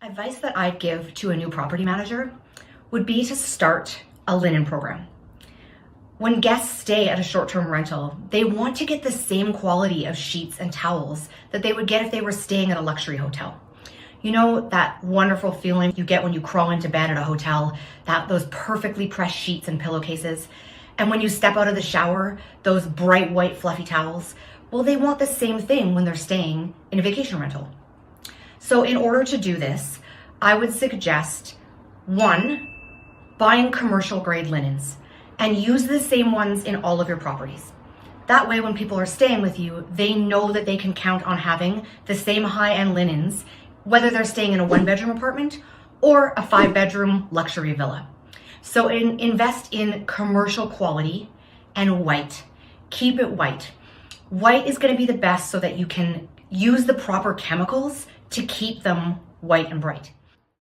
Advice that I'd give to a new property manager would be to start a linen program. When guests stay at a short-term rental, they want to get the same quality of sheets and towels that they would get if they were staying at a luxury hotel. You know that wonderful feeling you get when you crawl into bed at a hotel, those perfectly pressed sheets and pillowcases, and when you step out of the shower, those bright white fluffy towels? Well, they want the same thing when they're staying in a vacation rental. So in order to do this, I would suggest, 1, buying commercial grade linens and use the same ones in all of your properties. That way, when people are staying with you, they know that they can count on having the same high-end linens, whether they're staying in a 1-bedroom apartment or a 5-bedroom luxury villa. So invest in commercial quality and white. Keep it white. White is going to be the best so that you can use the proper chemicals to keep them white and bright.